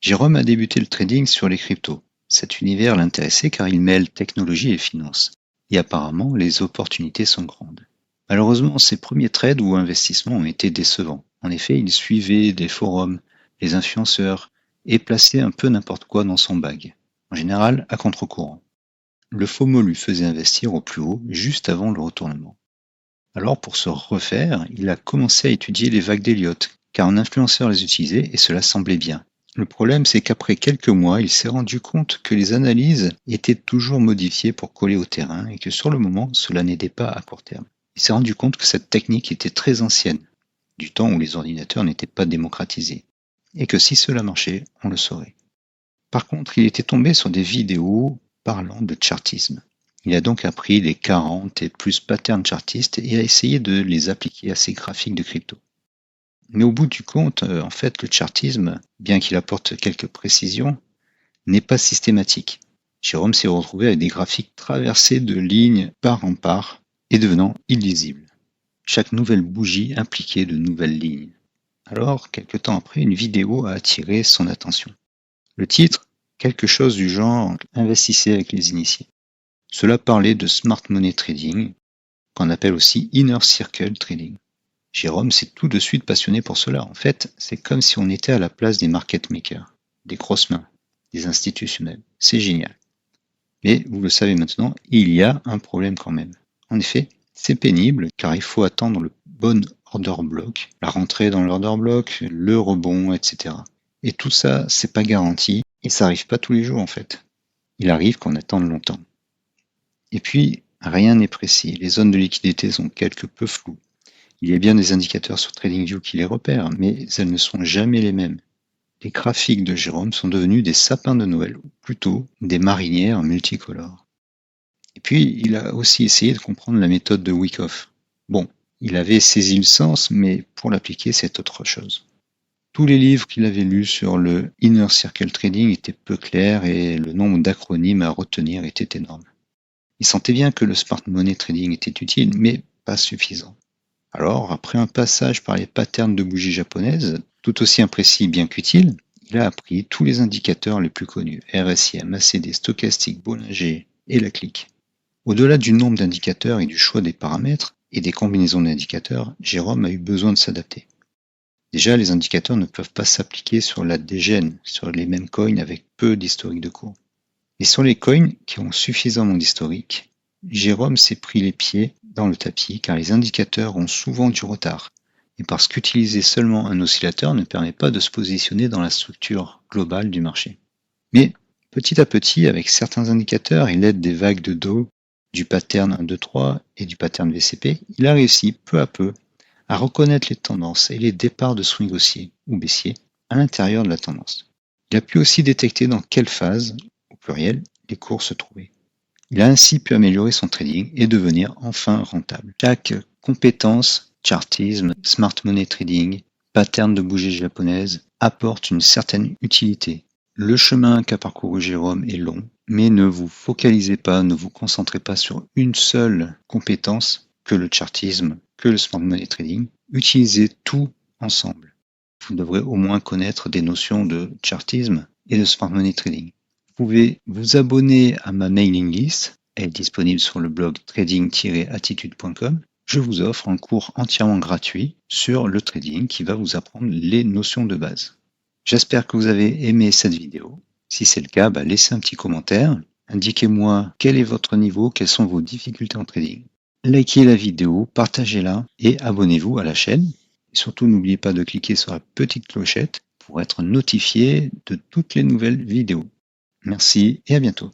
Jérôme a débuté le trading sur les cryptos. Cet univers l'intéressait car il mêle technologie et finance. Et apparemment, les opportunités sont grandes. Malheureusement, ses premiers trades ou investissements ont été décevants. En effet, il suivait des forums, les influenceurs, et plaçait un peu n'importe quoi dans son bag. En général, à contre-courant. Le FOMO lui faisait investir au plus haut, juste avant le retournement. Alors, pour se refaire, il a commencé à étudier les vagues d'Elliott, car un influenceur les utilisait et cela semblait bien. Le problème, c'est qu'après quelques mois, il s'est rendu compte que les analyses étaient toujours modifiées pour coller au terrain et que sur le moment, cela n'aidait pas à court terme. Il s'est rendu compte que cette technique était très ancienne, du temps où les ordinateurs n'étaient pas démocratisés, et que si cela marchait, on le saurait. Par contre, il était tombé sur des vidéos parlant de chartisme. Il a donc appris les 40 et plus patterns chartistes et a essayé de les appliquer à ses graphiques de crypto. Mais au bout du compte, en fait, le chartisme, bien qu'il apporte quelques précisions, n'est pas systématique. Jérôme s'est retrouvé avec des graphiques traversés de lignes part en part et devenant illisibles. Chaque nouvelle bougie impliquait de nouvelles lignes. Alors, quelque temps après, une vidéo a attiré son attention. Le titre, quelque chose du genre « Investissez avec les initiés ». Cela parlait de smart money trading, qu'on appelle aussi inner circle trading. Jérôme s'est tout de suite passionné pour cela. En fait, c'est comme si on était à la place des market makers, des grosses mains, des institutionnels. C'est génial. Mais vous le savez maintenant, il y a un problème quand même. En effet, c'est pénible car il faut attendre le bon order block, la rentrée dans l'order block, le rebond, etc. Et tout ça, c'est pas garanti et ça arrive pas tous les jours en fait. Il arrive qu'on attende longtemps. Et puis, rien n'est précis. Les zones de liquidité sont quelque peu floues. Il y a bien des indicateurs sur TradingView qui les repèrent, mais elles ne sont jamais les mêmes. Les graphiques de Jérôme sont devenus des sapins de Noël, ou plutôt des marinières multicolores. Et puis, il a aussi essayé de comprendre la méthode de Wyckoff. Bon, il avait saisi le sens, mais pour l'appliquer, c'est autre chose. Tous les livres qu'il avait lus sur le Inner Circle Trading étaient peu clairs et le nombre d'acronymes à retenir était énorme. Il sentait bien que le smart money trading était utile, mais pas suffisant. Alors, après un passage par les patterns de bougies japonaises, tout aussi imprécis bien qu'utiles, il a appris tous les indicateurs les plus connus, RSI, MACD, stochastique, Bollinger et la clique. Au-delà du nombre d'indicateurs et du choix des paramètres et des combinaisons d'indicateurs, Jérôme a eu besoin de s'adapter. Déjà, les indicateurs ne peuvent pas s'appliquer sur la dégène, sur les mêmes coins avec peu d'historique de cours. Et sur les coins qui ont suffisamment d'historique, Jérôme s'est pris les pieds dans le tapis car les indicateurs ont souvent du retard et parce qu'utiliser seulement un oscillateur ne permet pas de se positionner dans la structure globale du marché. Mais petit à petit, avec certains indicateurs et l'aide des vagues de Dow, du pattern 1, 2, 3 et du pattern VCP, il a réussi peu à peu à reconnaître les tendances et les départs de swing haussier ou baissier à l'intérieur de la tendance. Il a pu aussi détecter dans quelle phase, au pluriel, les cours se trouvaient. Il a ainsi pu améliorer son trading et devenir enfin rentable. Chaque compétence, chartisme, smart money trading, pattern de bougies japonaises, apporte une certaine utilité. Le chemin qu'a parcouru Jérôme est long, mais ne vous focalisez pas, ne vous concentrez pas sur une seule compétence que le chartisme, que le smart money trading. Utilisez tout ensemble. Vous devrez au moins connaître des notions de chartisme et de smart money trading. Vous pouvez vous abonner à ma mailing list, elle est disponible sur le blog trading-attitude.com. Je vous offre un cours entièrement gratuit sur le trading qui va vous apprendre les notions de base. J'espère que vous avez aimé cette vidéo. Si c'est le cas, laissez un petit commentaire. Indiquez-moi quel est votre niveau, quelles sont vos difficultés en trading. Likez la vidéo, partagez-la et abonnez-vous à la chaîne. Et surtout, n'oubliez pas de cliquer sur la petite clochette pour être notifié de toutes les nouvelles vidéos. Merci et à bientôt.